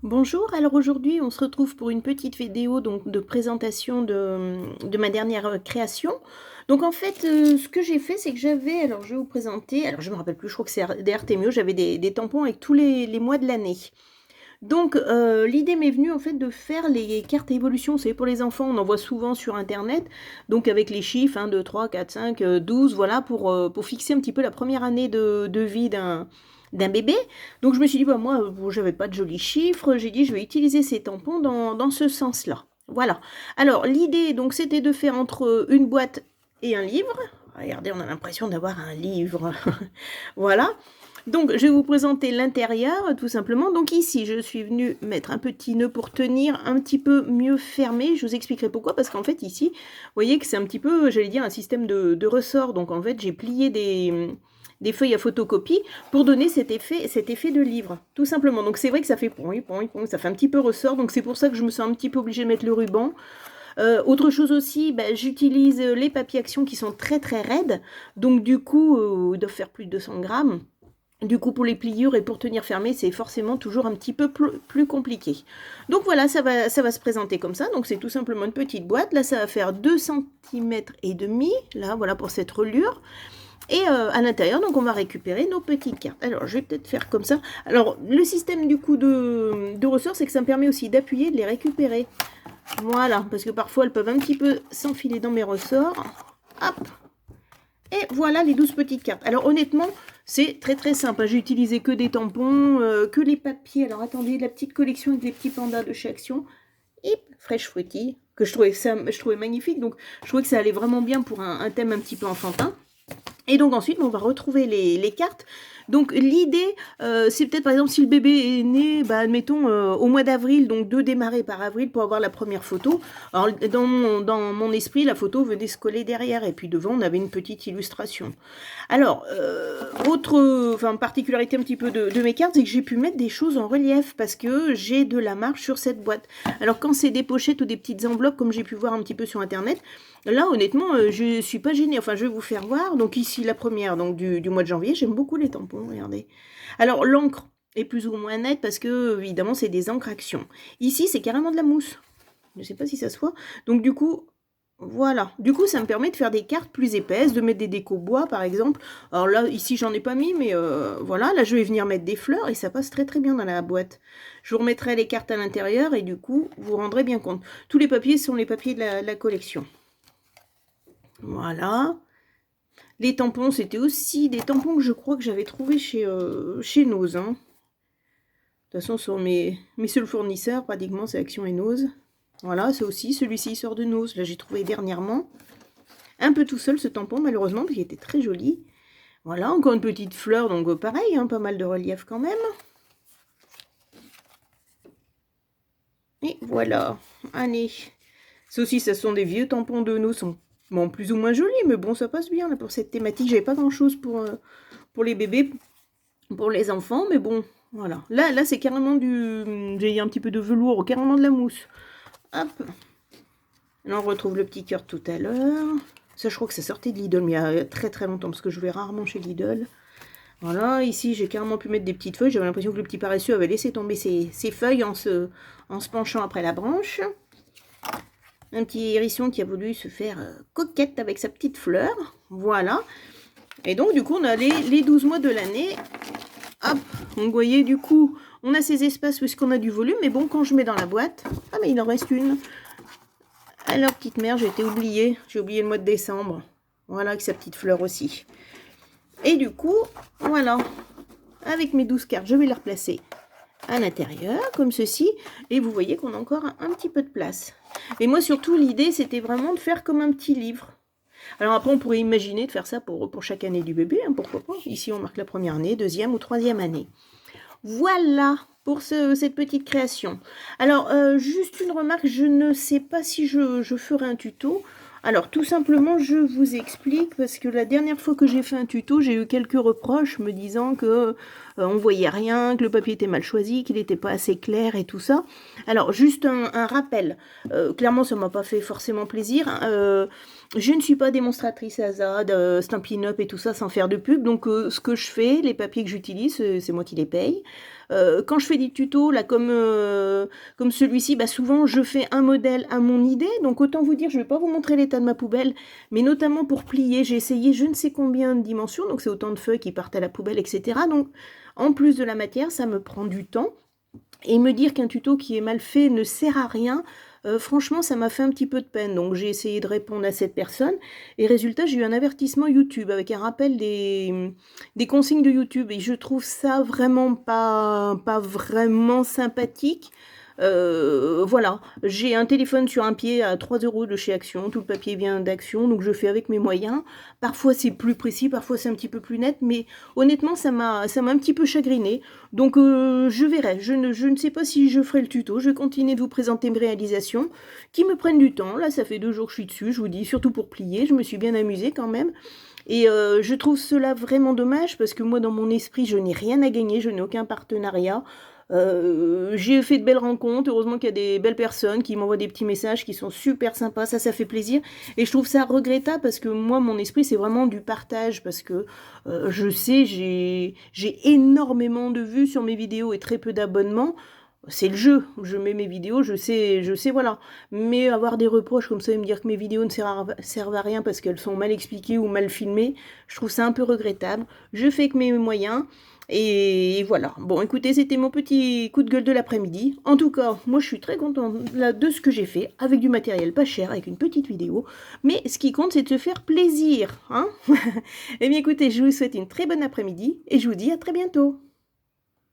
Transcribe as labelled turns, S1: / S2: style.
S1: Bonjour, alors aujourd'hui on se retrouve pour une petite vidéo donc de présentation de ma dernière création. Donc en fait ce que j'ai fait c'est que j'avais, alors je vais vous présenter, alors je me rappelle plus, je crois que c'est des Artemio, j'avais des tampons avec tous les mois de l'année. Donc l'idée m'est venue en fait de faire les cartes évolution, c'est pour les enfants, on en voit souvent sur internet, donc avec les chiffres 1, 2, 3, 4, 5, 12, voilà, pour fixer un petit peu la première année de vie d'un bébé. Donc je me suis dit, bah, moi, bon, j'avais pas de jolis chiffres, j'ai dit, je vais utiliser ces tampons dans ce sens-là. Voilà. Alors l'idée, donc, c'était de faire entre une boîte et un livre. Regardez, on a l'impression d'avoir un livre. Voilà. Donc, je vais vous présenter l'intérieur, tout simplement. Donc ici, je suis venue mettre un petit nœud pour tenir un petit peu mieux fermé. Je vous expliquerai pourquoi, parce qu'en fait, ici, vous voyez que c'est un petit peu, j'allais dire, un système de ressort. Donc, en fait, j'ai plié des feuilles à photocopie pour donner cet effet de livre, tout simplement. Donc, c'est vrai que ça fait point, point, point, ça fait un petit peu ressort. Donc, c'est pour ça que je me sens un petit peu obligée de mettre le ruban. Autre chose aussi, j'utilise les papiers action qui sont très très raides. Donc, du coup, ils doivent faire plus de 200 grammes. Du coup, pour les pliures et pour tenir fermé, c'est forcément toujours un petit peu plus compliqué. Donc voilà, ça va se présenter comme ça. Donc c'est tout simplement une petite boîte. Là, ça va faire 2,5 cm. Là, voilà pour cette reliure. Et à l'intérieur, donc on va récupérer nos petites cartes. Alors, je vais peut-être faire comme ça. Alors, le système du coup de ressort, c'est que ça me permet aussi d'appuyer, de les récupérer. Voilà, parce que parfois, elles peuvent un petit peu s'enfiler dans mes ressorts. Hop, et voilà les 12 petites cartes. Alors honnêtement, c'est très très simple. J'ai utilisé que des tampons, que les papiers. Alors attendez, la petite collection avec les petits pandas de chez Action. Hip, Fresh Fruity, que je trouvais magnifique. Donc je trouvais que ça allait vraiment bien pour un thème un petit peu enfantin. Et donc ensuite, on va retrouver les cartes. Donc l'idée, c'est peut-être par exemple si le bébé est né, admettons, au mois d'avril, donc de démarrer par avril pour avoir la première photo. Alors dans mon esprit, la photo venait se coller derrière et puis devant, on avait une petite illustration. Alors, autre particularité un petit peu de mes cartes, c'est que j'ai pu mettre des choses en relief parce que j'ai de la marge sur cette boîte. Alors quand c'est des pochettes ou des petites enveloppes, comme j'ai pu voir un petit peu sur internet, là honnêtement, je suis pas gênée. Enfin, je vais vous faire voir. Donc ici, la première donc du mois de janvier, j'aime beaucoup les tampons, regardez. Alors l'encre est plus ou moins nette parce que, évidemment, c'est des encres action. Ici, c'est carrément de la mousse. Je ne sais pas si ça se voit. Donc du coup, voilà. Du coup, ça me permet de faire des cartes plus épaisses, de mettre des décos bois, par exemple. Alors là, ici, j'en ai pas mis, mais voilà. Là, je vais venir mettre des fleurs et ça passe très très bien dans la boîte. Je vous remettrai les cartes à l'intérieur et du coup, vous vous rendrez bien compte. Tous les papiers sont les papiers de la collection. Voilà. Les tampons, c'était aussi des tampons que je crois que j'avais trouvés chez Nose. Hein. De toute façon, sur mes seuls fournisseurs, pratiquement, c'est Action et Nose. Voilà, c'est aussi, celui-ci sort de Nose. Là, j'ai trouvé dernièrement. Un peu tout seul, ce tampon, malheureusement, parce qu'il était très joli. Voilà, encore une petite fleur, donc pareil, hein, pas mal de relief quand même. Et voilà, allez. Ceux-ci, ce sont des vieux tampons de Nose, sont bon, plus ou moins jolis, mais bon, ça passe bien là, pour cette thématique. J'avais pas grand-chose pour les bébés, pour les enfants, mais bon, voilà. Là c'est carrément j'ai un petit peu de velours, carrément de la mousse. Hop. Là, on retrouve le petit cœur tout à l'heure. Ça, je crois que ça sortait de Lidl, mais il y a très très longtemps, parce que je vais rarement chez Lidl. Voilà, ici, j'ai carrément pu mettre des petites feuilles. J'avais l'impression que le petit paresseux avait laissé tomber ses feuilles en se penchant après la branche. Un petit hérisson qui a voulu se faire coquette avec sa petite fleur. Voilà. Et donc, du coup, on a les 12 mois de l'année. Hop, donc vous voyez, du coup, on a ces espaces puisqu'on a du volume. Mais bon, quand je mets dans la boîte... Ah, mais il en reste une. Alors, petite mère, j'ai été oubliée. J'ai oublié le mois de décembre. Voilà, avec sa petite fleur aussi. Et du coup, voilà. Avec mes 12 cartes, je vais les replacer à l'intérieur, comme ceci. Et vous voyez qu'on a encore un petit peu de place. Et moi, surtout, l'idée, c'était vraiment de faire comme un petit livre. Alors après, on pourrait imaginer de faire ça pour chaque année du bébé, hein, pourquoi pas. Ici, on marque la première année, deuxième ou troisième année. Voilà pour cette petite création. Alors, juste une remarque, je ne sais pas si je ferai un tuto. Alors, tout simplement, je vous explique, parce que la dernière fois que j'ai fait un tuto, j'ai eu quelques reproches me disant que on voyait rien, que le papier était mal choisi, qu'il n'était pas assez clair et tout ça. Alors, juste un rappel. Clairement, ça m'a pas fait forcément plaisir. Je ne suis pas démonstratrice ASA, Stampin' Up et tout ça sans faire de pub. Donc, ce que je fais, les papiers que j'utilise, c'est moi qui les paye. Quand je fais des tutos, là, comme celui-ci, bah, souvent, je fais un modèle à mon idée. Donc, autant vous dire, je ne vais pas vous montrer l'état de ma poubelle, mais notamment pour plier, j'ai essayé je ne sais combien de dimensions. Donc, c'est autant de feuilles qui partent à la poubelle, etc. Donc, en plus de la matière, ça me prend du temps. Et me dire qu'un tuto qui est mal fait ne sert à rien, franchement, ça m'a fait un petit peu de peine. Donc, j'ai essayé de répondre à cette personne. Et résultat, j'ai eu un avertissement YouTube avec un rappel des consignes de YouTube. Et je trouve ça vraiment pas vraiment sympathique. Voilà, j'ai un téléphone sur un pied à 3 € de chez Action, tout le papier vient d'Action, donc je fais avec mes moyens. Parfois c'est plus précis, parfois c'est un petit peu plus net, mais honnêtement ça m'a un petit peu chagriné. Donc je verrai, je ne sais pas si je ferai le tuto, je vais continuer de vous présenter mes réalisations, qui me prennent du temps. Là ça fait 2 jours que je suis dessus, je vous dis, surtout pour plier, je me suis bien amusée quand même. Et je trouve cela vraiment dommage parce que moi dans mon esprit je n'ai rien à gagner, je n'ai aucun partenariat. J'ai fait de belles rencontres, heureusement qu'il y a des belles personnes qui m'envoient des petits messages qui sont super sympas, ça fait plaisir. Et je trouve ça regrettable parce que moi, mon esprit, c'est vraiment du partage parce que je sais, j'ai énormément de vues sur mes vidéos et très peu d'abonnements. C'est le jeu, je mets mes vidéos, je sais, voilà. Mais avoir des reproches comme ça et me dire que mes vidéos ne servent à rien parce qu'elles sont mal expliquées ou mal filmées, je trouve ça un peu regrettable. Je fais que mes moyens. Et voilà. Bon, écoutez, c'était mon petit coup de gueule de l'après-midi. En tout cas, moi, je suis très contente de ce que j'ai fait, avec du matériel pas cher, avec une petite vidéo. Mais ce qui compte, c'est de se faire plaisir, hein. Eh bien, écoutez, je vous souhaite une très bonne après-midi, et je vous dis à très bientôt.